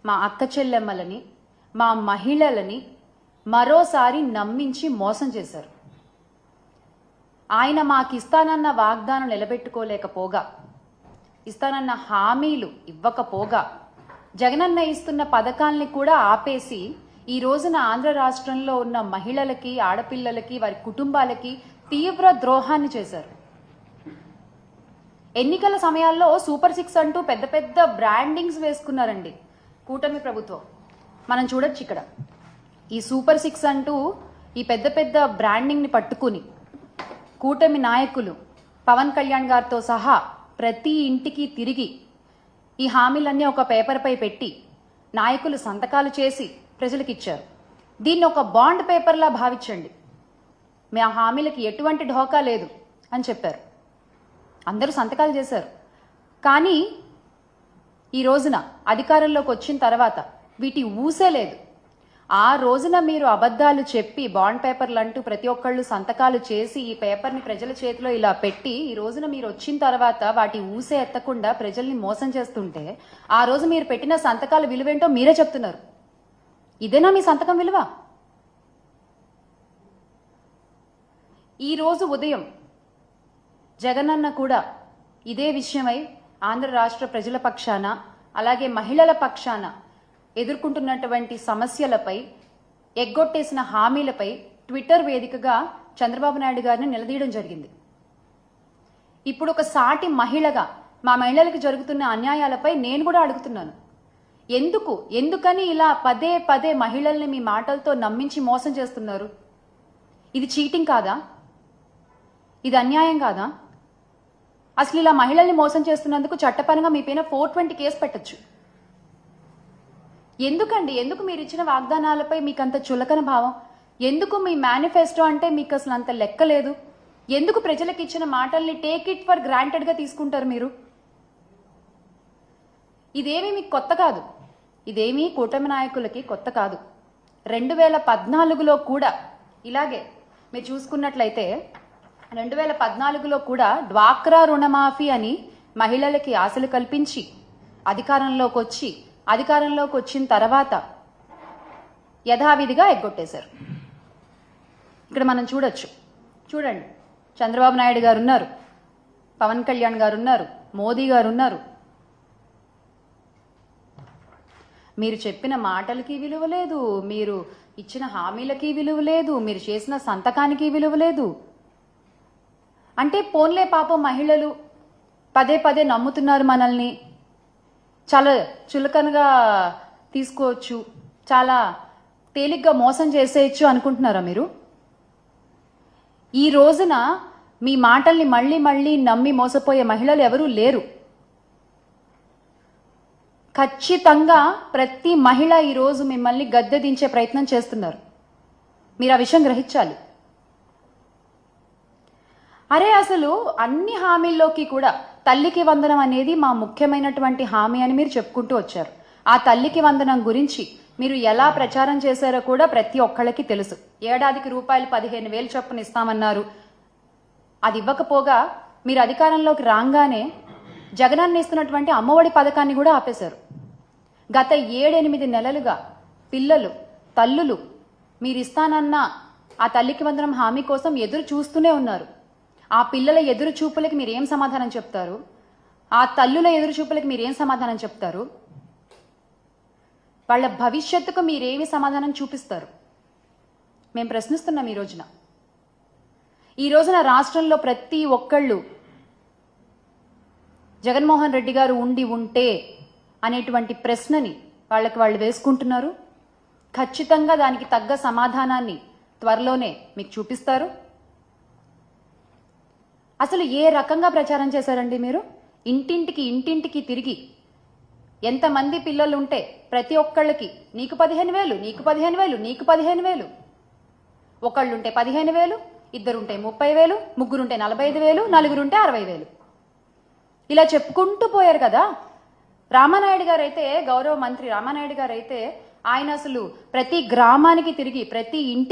మా అక్క చెల్లెమ్మలని, మా మహిళలని మరోసారి నమ్మించి మోసం చేశారు. ఆయన మాకిస్తానన్న వాగ్దానం నిలబెట్టుకోలేకపోగా, ఇస్తానన్న హామీలు ఇవ్వకపోగా, జగనన్న ఇస్తున్న పథకాల్ని కూడా ఆపేసి ఈ రోజున ఆంధ్ర రాష్ట్రంలో ఉన్న మహిళలకి, ఆడపిల్లలకి, వారి కుటుంబాలకి తీవ్ర ద్రోహాన్ని చేశారు. ఎన్నికల సమయాల్లో సూపర్ 6 అంటూ పెద్ద పెద్ద బ్రాండింగ్స్ వేసుకున్నారండి కూటమి ప్రభుత్వం. మనం చూడొచ్చు ఇక్కడ ఈ సూపర్ 6 అంటూ ఈ పెద్ద పెద్ద బ్రాండింగ్ని పట్టుకుని కూటమి నాయకులు పవన్ కళ్యాణ్ గారితో సహా ప్రతి ఇంటికి తిరిగి ఈ హామీలన్నీ ఒక పేపర్పై పెట్టి నాయకులు సంతకాలు చేసి ప్రజలకు ఇచ్చారు. దీన్ని ఒక బాండ్ పేపర్లా భావించండి, మీ ఆ హామీలకి ఎటువంటి ఢోకా లేదు అని చెప్పారు. అందరూ సంతకాలు చేశారు. కానీ ఈ రోజున అధికారంలోకి వచ్చిన తర్వాత వీటి ఊసే లేదు. ఆ రోజున మీరు అబద్ధాలు చెప్పి బాండ్ పేపర్లు అంటూ ప్రతి ఒక్కళ్ళు సంతకాలు చేసి ఈ పేపర్ని ప్రజల చేతిలో ఇలా పెట్టి ఈ రోజున మీరు వచ్చిన తర్వాత వాటి ఊసే ఎత్తకుండా ప్రజల్ని మోసం చేస్తుంటే ఆ రోజు మీరు పెట్టిన సంతకాల విలువేంటో మీరే చెప్తున్నారు. ఇదేనా మీ సంతకం విలువ? ఈ రోజు ఉదయం జగనన్న కూడా ఇదే విషయమై ఆంధ్ర రాష్ట్ర ప్రజల పక్షాన అలాగే మహిళల పక్షాన ఎదుర్కొంటున్నటువంటి సమస్యలపై, ఎగ్గొట్టేసిన హామీలపై ట్విట్టర్ వేదికగా చంద్రబాబు నాయుడు గారిని నిలదీయడం జరిగింది. ఇప్పుడు ఒక సాటి మహిళగా మా మహిళలకు జరుగుతున్న అన్యాయాలపై నేను కూడా అడుగుతున్నాను. ఎందుకని ఇలా పదే పదే మహిళల్ని మీ మాటలతో నమ్మించి మోసం చేస్తున్నారు? ఇది చీటింగ్ కాదా? ఇది అన్యాయం కాదా? అసలు ఇలా మహిళల్ని మోసం చేస్తున్నందుకు చట్టపరంగా మీ పైన 420 కేసు పెట్టచ్చు. ఎందుకు మీరు ఇచ్చిన వాగ్దానాలపై మీకు అంత చులకన భావం? ఎందుకు మీ మేనిఫెస్టో అంటే మీకు అసలు అంత లెక్క లేదు? ఎందుకు ప్రజలకు ఇచ్చిన మాటల్ని టేక్ ఇట్ ఫర్ గ్రాంటెడ్గా తీసుకుంటారు మీరు? ఇదేమీ మీకు కొత్త కాదు, ఇదేమీ కూటమి నాయకులకి కొత్త కాదు. 2014లో కూడా ఇలాగే మీరు చూసుకున్నట్లయితే 2014లో కూడా డ్వాక్రా రుణమాఫీ అని మహిళలకి ఆశలు కల్పించి అధికారంలోకి వచ్చిన తర్వాత యథావిధిగా ఎగ్గొట్టేశారు. ఇక్కడ మనం చూడండి, చంద్రబాబు నాయుడు గారు ఉన్నారు, పవన్ కళ్యాణ్ గారు ఉన్నారు, మోదీ గారు ఉన్నారు. మీరు చెప్పిన మాటలకి విలువ లేదు, మీరు ఇచ్చిన హామీలకి విలువ లేదు, మీరు చేసిన సంతకానికి విలువ లేదు. అంటే పోన్లే పాపం మహిళలు పదే పదే నమ్ముతున్నారు మనల్ని, చాలా చులకనగా తీసుకోవచ్చు, చాలా తేలిగ్గా మోసం చేసేయచ్చు అనుకుంటున్నారా మీరు? ఈ రోజున మీ మాటల్ని మళ్ళీ మళ్ళీ నమ్మి మోసపోయే మహిళలు ఎవరూ లేరు. ఖచ్చితంగా ప్రతి మహిళ ఈరోజు మిమ్మల్ని గద్దె దించే ప్రయత్నం చేస్తున్నారు. మీరు ఆ విషయం గ్రహించాలి. అసలు అన్ని హామీల్లోకి కూడా తల్లికి వందనం అనేది మా ముఖ్యమైనటువంటి హామీ అని మీరు చెప్పుకుంటూ వచ్చారు. ఆ తల్లికి వందనం గురించి మీరు ఎలా ప్రచారం చేశారో కూడా ప్రతి ఒక్కళ్ళకి తెలుసు. ఏడాదికి రూపాయలు 15,000 చొప్పున ఇస్తామన్నారు. అది ఇవ్వకపోగా మీరు అధికారంలోకి రాగానే జగనన్న ఇస్తున్నటువంటి అమ్మఒడి పథకాన్ని కూడా ఆపేశారు. గత 7-8 నెలలుగా పిల్లలు, తల్లులు మీరు ఇస్తానన్న ఆ తల్లికి వందనం హామీ కోసం ఎదురు చూస్తూనే ఉన్నారు. ఆ పిల్లల ఎదురు చూపులకి మీరు ఏం సమాధానం చెప్తారు? ఆ తల్లుల ఎదురు చూపులకి మీరు ఏం సమాధానం చెప్తారు? వాళ్ళ భవిష్యత్తుకు మీరేమి సమాధానం చూపిస్తారు? మేము ప్రశ్నిస్తున్నాం. ఈ రోజున రాష్ట్రంలో ప్రతి ఒక్కళ్ళు జగన్మోహన్ రెడ్డి గారు ఉంటే అనేటువంటి ప్రశ్నని వాళ్ళు వేసుకుంటున్నారు. ఖచ్చితంగా దానికి తగ్గ సమాధానాన్ని త్వరలోనే మీకు చూపిస్తారు. అసలు ఏ రకంగా ప్రచారం చేశారండి మీరు? ఇంటింటికి తిరిగి ఎంతమంది పిల్లలు ఉంటే ప్రతి ఒక్కళ్ళకి నీకు 15,000, నీకు 15,000, నీకు 15,000, ఒకళ్ళుంటే 15,000, ఇద్దరుంటే 30,000, ముగ్గురుంటే 45,000, నలుగురుంటే 60,000 ఇలా చెప్పుకుంటూ పోయారు కదా. రామానాయుడు గారు అయితే, గౌరవ మంత్రి రామానాయుడు గారు అయితే ఆయన అసలు ప్రతి గ్రామానికి తిరిగి ప్రతి ఇంటికి